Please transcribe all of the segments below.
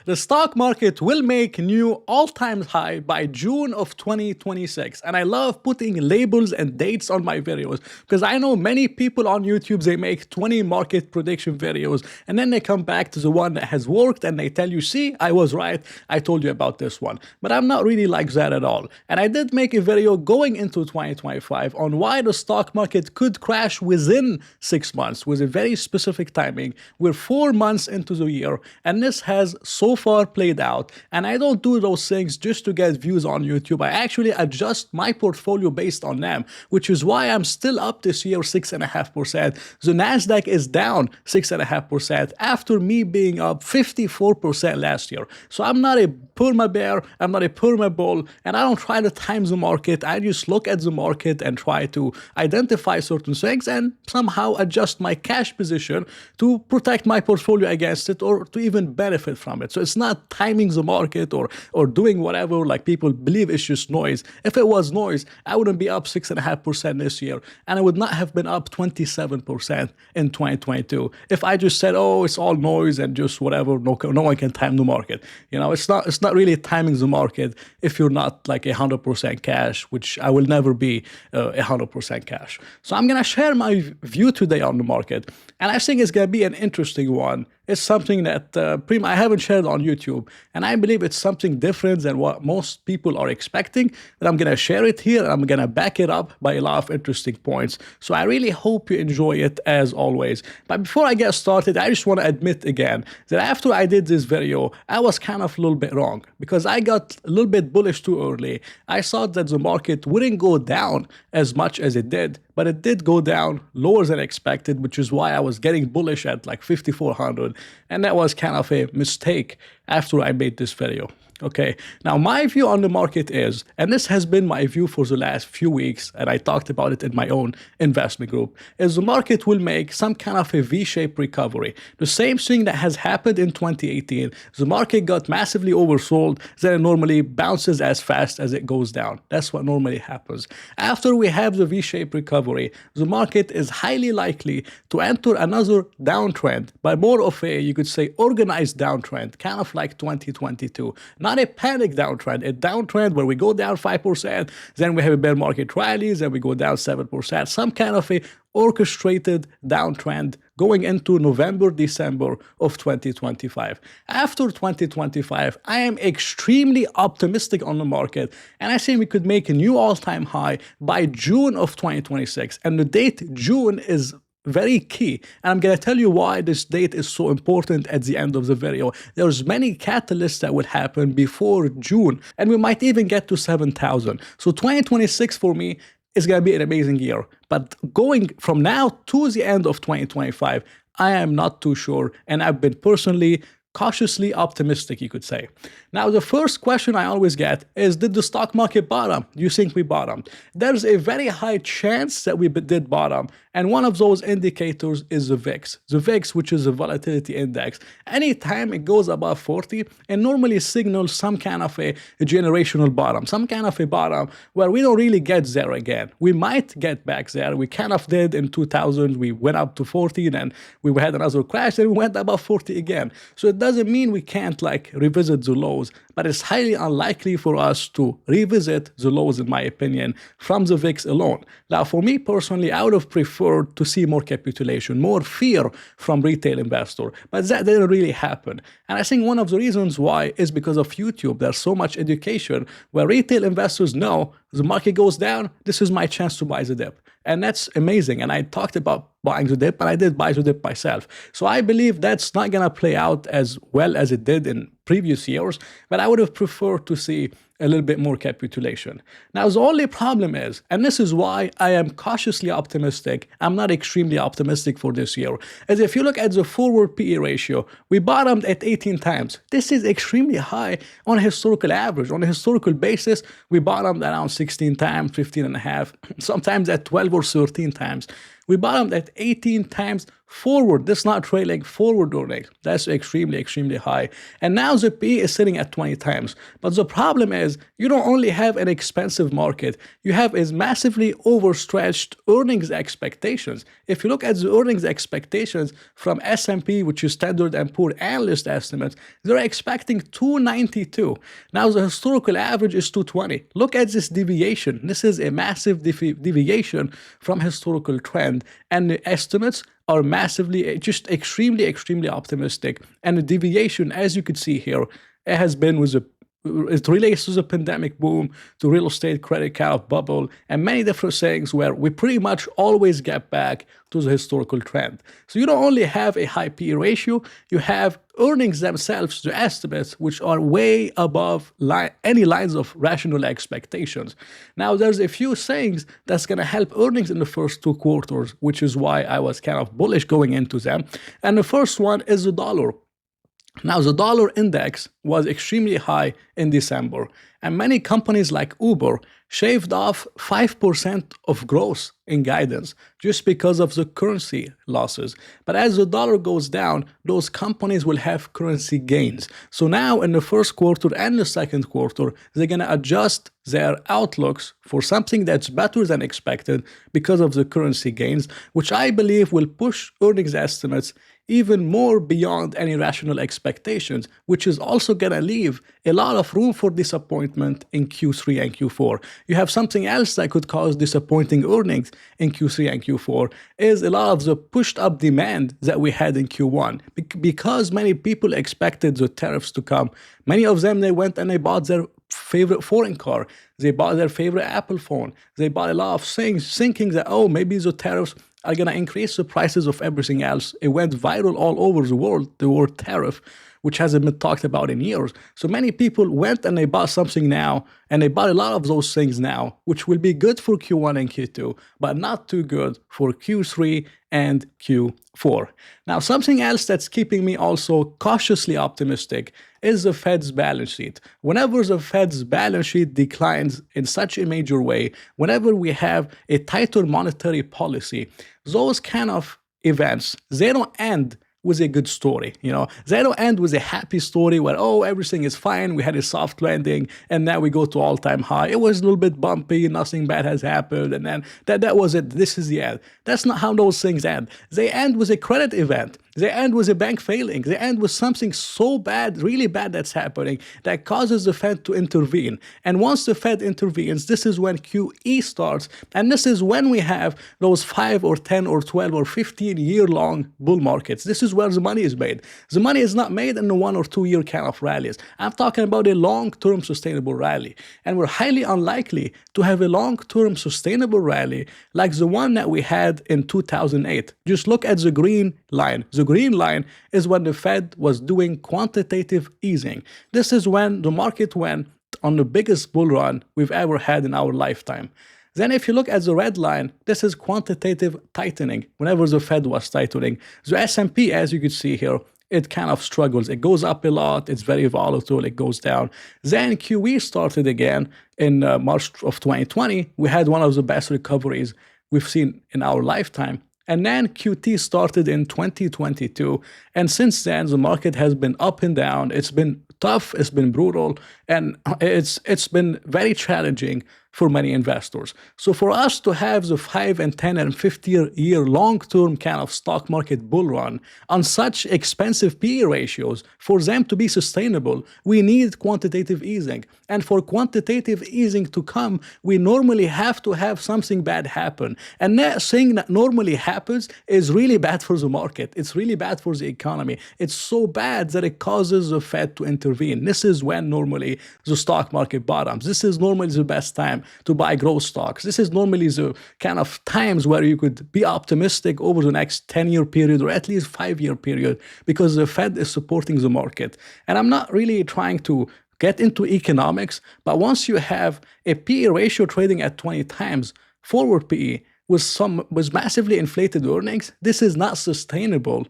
The stock market will make new all-time high by June of 2026. And I love putting labels and dates on my videos because I know many people on YouTube, they make 20 market prediction videos and then they come back to the one that has worked and they tell you, see, I was right. I told you about this one. But I'm not really like that at all. And I did make a video going into 2025 on why the stock market could crash within 6 months with a very specific timing. We're 4 months into the year and this has so far played out. And I don't do those things just to get views on YouTube. I actually adjust my portfolio based on them, which is why I'm still up this year 6.5%. The NASDAQ is down 6.5% after me being up 54% last year. So I'm not a perma bear, I'm not a perma bull, and I don't try to time the market. I just look at the market and try to identify certain things and somehow adjust my cash position to protect my portfolio against it or to even benefit from it. So it's not timing the market or doing whatever like people believe it's just noise. If it was noise, I wouldn't be up 6.5% this year, and I would not have been up 27% in 2022 if I just said, oh, it's all noise and just whatever, no one can time the market. You know, it's not really timing the market if you're not like 100% cash, which I will never be 100% cash. So I'm gonna share my view today on the market, and I think it's gonna be an interesting one. It's something that I haven't shared on YouTube, and I believe it's something different than what most people are expecting, but I'm going to share it here, and I'm going to back it up by a lot of interesting points. So I really hope you enjoy it as always. But before I get started, I just want to admit again that after I did this video, I was kind of a little bit wrong because I got a little bit bullish too early. I thought that the market wouldn't go down as much as it did, but it did go down lower than expected, which is why I was getting bullish at like 5,400. And that was kind of a mistake after I made this video. Okay, now my view on the market is, and this has been my view for the last few weeks, and I talked about it in my own investment group, is the market will make some kind of a V-shaped recovery. The same thing that has happened in 2018. The market got massively oversold, then it normally bounces as fast as it goes down. That's what normally happens. After we have the V-shaped recovery, the market is highly likely to enter another downtrend, but more of a, you could say, organized downtrend, kind of like 2022. Not a panic downtrend, a downtrend where we go down 5%, then we have a bear market rallies, then we go down 7%, some kind of a orchestrated downtrend going into November, December of 2025. After 2025, I am extremely optimistic on the market, and I think we could make a new all-time high by June of 2026. And the date June is very key, and I'm going to tell you why this date is so important at the end of the video. There's many catalysts that will happen before June, and we might even get to 7,000. So 2026 for me is going to be an amazing year. But going from now to the end of 2025, I am not too sure, and I've been personally cautiously optimistic, you could say. Now, the first question I always get is, did the stock market bottom? Do you think we bottomed? There's a very high chance that we did bottom, and one of those indicators is the VIX. The VIX, which is a volatility index, anytime it goes above 40, it normally signals some kind of a generational bottom, some kind of a bottom where we don't really get there again. We might get back there. We kind of did in 2000. We went up to 40, then we had another crash, then we went above 40 again. So it doesn't mean we can't like revisit the lows, but it's highly unlikely for us to revisit the lows, in my opinion, from the VIX alone. Now, for me personally, I would have preferred to see more capitulation, more fear from retail investor, but that didn't really happen. And I think one of the reasons why is because of YouTube. There's so much education where retail investors know the market goes down, this is my chance to buy the dip. And that's amazing. And I talked about buying the dip, and I did buy the dip myself. So I believe that's not going to play out as well as it did in previous years, but I would have preferred to see a little bit more capitulation. Now, the only problem is, and this is why I am cautiously optimistic, I'm not extremely optimistic for this year, is if you look at the forward PE ratio, we bottomed at 18 times. This is extremely high on a historical average. On a historical basis, we bottomed around 16 times, 15 and a half, sometimes at 12 or 13 times. We bottomed at 18 times forward. That's not trailing, forward earnings. That's extremely, extremely high. And now the PE is sitting at 20 times. But the problem is you don't only have an expensive market, you have is massively overstretched earnings expectations. If you look at the earnings expectations from S&P, which is Standard & Poor analyst estimates, they're expecting 292. Now the historical average is 220. Look at this deviation. This is a massive deviation from historical trend, and the estimates are massively, just extremely, extremely optimistic. And the deviation, as you could see here, it has been with it relates to the pandemic boom, to real estate credit kind of bubble, and many different things where we pretty much always get back to the historical trend. So you don't only have a high PE ratio, you have earnings themselves, the estimates, which are way above any lines of rational expectations. Now, there's a few things that's going to help earnings in the first 2 quarters, which is why I was kind of bullish going into them. And the first one is the dollar. Now, the dollar index was extremely high in December, and many companies like Uber shaved off 5% of growth in guidance just because of the currency losses. But as the dollar goes down, those companies will have currency gains. So now in the first quarter and the second quarter, they're going to adjust their outlooks for something that's better than expected because of the currency gains, which I believe will push earnings estimates even more beyond any rational expectations, which is also going to leave a lot of room for disappointment in Q3 and Q4. You have something else that could cause disappointing earnings in Q3 and Q4 is a lot of the pushed up demand that we had in Q1. Because many people expected the tariffs to come, many of them, they went and they bought their favorite foreign car, they bought their favorite Apple phone, they bought a lot of things thinking that, oh, maybe the tariffs are going to increase the prices of everything else. It went viral all over the world, the word tariff, which hasn't been talked about in years. So many people went and they bought something now, and they bought a lot of those things now, which will be good for Q1 and Q2, but not too good for Q3 and Q4. Now, something else that's keeping me also cautiously optimistic is the Fed's balance sheet. Whenever the Fed's balance sheet declines in such a major way, whenever we have a tighter monetary policy, those kind of events, they don't end with a good story. They don't end with a happy story where, oh, everything is fine, we had a soft landing, and now we go to all-time high. It was a little bit bumpy, nothing bad has happened, and then that was it, this is the end. That's not how those things end. They end with a credit event. They end with a bank failing. They end with something so bad, really bad that's happening that causes the Fed to intervene. And once the Fed intervenes, this is when QE starts. And this is when we have those 5 or 10 or 12 or 15-year-long bull markets. This is where the money is made. The money is not made in the 1 or 2 year kind of rallies. I'm talking about a long-term sustainable rally. And we're highly unlikely to have a long-term sustainable rally like the one that we had in 2008. Just look at the green line. The green line is when the Fed was doing quantitative easing. This is when the market went on the biggest bull run we've ever had in our lifetime. Then if you look at the red line, this is quantitative tightening, whenever the Fed was tightening. The S&P, as you can see here, it kind of struggles. It goes up a lot. It's very volatile. It goes down. Then QE started again in March of 2020. We had one of the best recoveries we've seen in our lifetime. And then QT started in 2022. And since then, the market has been up and down. It's been tough. It's been brutal. And it's been very challenging for many investors. So for us to have the 5 and 10 and 50-year long-term kind of stock market bull run on such expensive PE ratios, for them to be sustainable, we need quantitative easing. And for quantitative easing to come, we normally have to have something bad happen. And that thing that normally happens is really bad for the market. It's really bad for the economy. It's so bad that it causes the Fed to intervene. This is when normally the stock market bottoms. This is normally the best time to buy growth stocks. This is normally the kind of times where you could be optimistic over the next 10-year period or at least 5-year period, because the Fed is supporting the market. And I'm not really trying to get into economics, but once you have a PE ratio trading at 20 times forward PE with massively inflated earnings, this is not sustainable.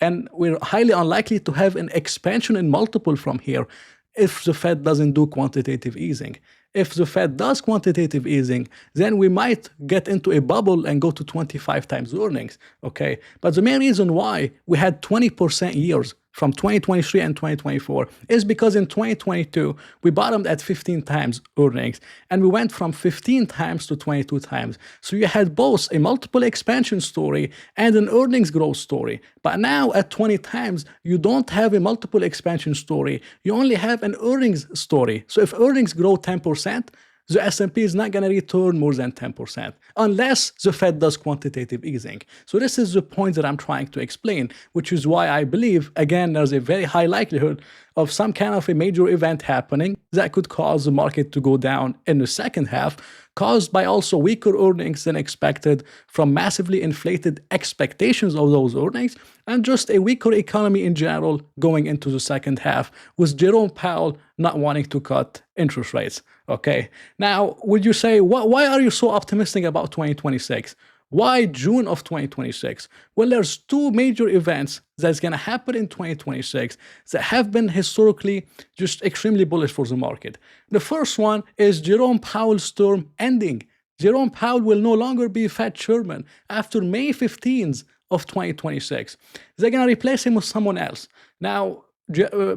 And we're highly unlikely to have an expansion in multiple from here if the Fed doesn't do quantitative easing. if the Fed does quantitative easing, then we might get into a bubble and go to 25 times earnings, okay? But the main reason why we had 20% years from 2023 and 2024 is because in 2022, we bottomed at 15 times earnings, and we went from 15 times to 22 times. So you had both a multiple expansion story and an earnings growth story. But now at 20 times, you don't have a multiple expansion story. You only have an earnings story. So if earnings grow 10%, the S&P is not going to return more than 10% unless the Fed does quantitative easing. So this is the point that I'm trying to explain, which is why I believe, again, there's a very high likelihood of some kind of a major event happening that could cause the market to go down in the second half, caused by also weaker earnings than expected from massively inflated expectations of those earnings, and just a weaker economy in general going into the second half, with Jerome Powell not wanting to cut interest rates. Okay, now would you say, why are you so optimistic about 2026? Why June of 2026? Well, there's two major events that's going to happen in 2026 that have been historically just extremely bullish for the market. The first one is Jerome Powell's term ending. Jerome Powell will no longer be Fed chairman after May 15th of 2026. They're going to replace him with someone else. Now,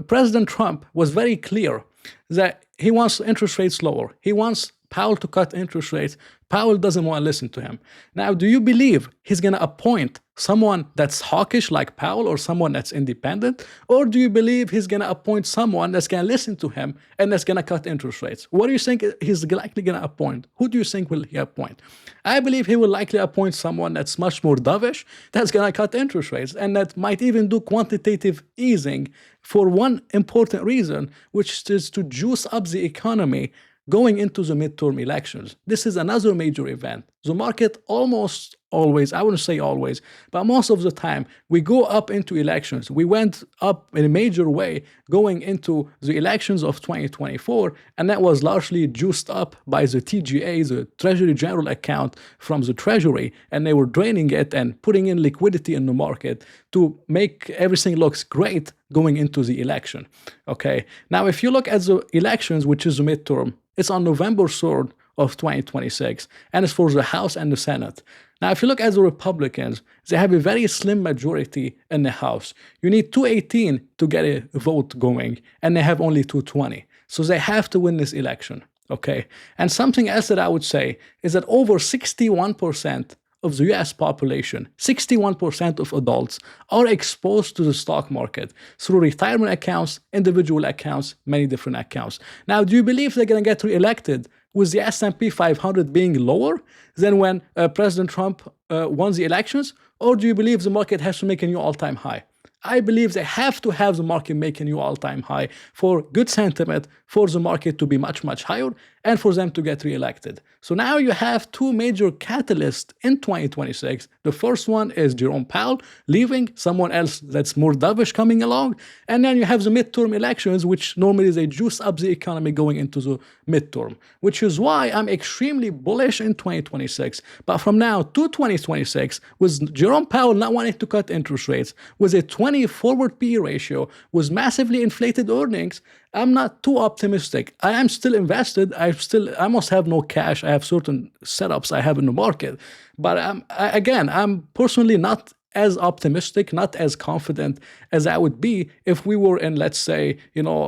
President Trump was very clear that he wants interest rates lower. He wants Powell to cut interest rates. Powell doesn't want to listen to him. Now, do you believe he's going to appoint someone that's hawkish like Powell or someone that's independent? Or do you believe he's going to appoint someone that's going to listen to him and that's going to cut interest rates? What do you think he's likely going to appoint? Who do you think will he appoint? I believe he will likely appoint someone that's much more dovish, that's going to cut interest rates, and that might even do quantitative easing for one important reason, which is to juice up the economy going into the midterm elections. This is another major event. The market almost always, I wouldn't say always, but most of the time, we go up into elections. We went up in a major way going into the elections of 2024, and that was largely juiced up by the TGA, the Treasury General account from the Treasury, and they were draining it and putting in liquidity in the market to make everything looks great going into the election. Okay, now if you look at the elections, which is the midterm, it's on November 3rd of 2026, and it's for the House and the Senate. Now, if you look at the Republicans, they have a very slim majority in the House. You need 218 to get a vote going, and they have only 220. So they have to win this election, okay? And something else that I would say is that over 61% of the US population, 61% of adults, are exposed to the stock market through retirement accounts, individual accounts, many different accounts. Now, do you believe they're going to get reelected with the S&P 500 being lower than when President Trump won the elections? Or do you believe the market has to make a new all-time high? I believe they have to have the market make a new all-time high for good sentiment, for the market to be much, much higher, and for them to get reelected. So now you have two major catalysts in 2026. The first one is Jerome Powell leaving, someone else that's more dovish coming along, and then you have the midterm elections, which normally they juice up the economy going into the midterm, which is why I'm extremely bullish in 2026. But from now to 2026, with Jerome Powell not wanting to cut interest rates, with a 20 forward PE ratio, with massively inflated earnings, I'm not too optimistic. I am still invested. I almost have no cash. I have certain setups I have in the market. But I'm personally not as optimistic, not as confident as I would be if we were in, let's say,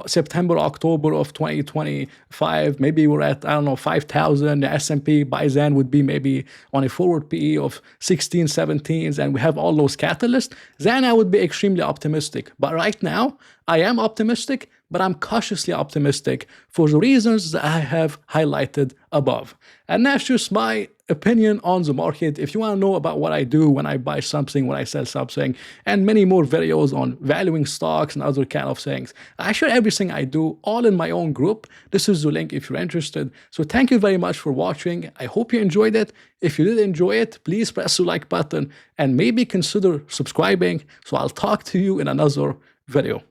September, October of 2025. Maybe we're at, 5,000. The S&P by then would be maybe on a forward PE of 16, 17s, and we have all those catalysts. Then I would be extremely optimistic. But right now, I am optimistic, but I'm cautiously optimistic for the reasons that I have highlighted above. And that's just my opinion on the market. If you want to know about what I do when I buy something, when I sell something, and many more videos on valuing stocks and other kind of things, I share everything I do all in my own group. This is the link if you're interested. So thank you very much for watching. I hope you enjoyed it. If you did enjoy it, please press the like button and maybe consider subscribing. So I'll talk to you in another video.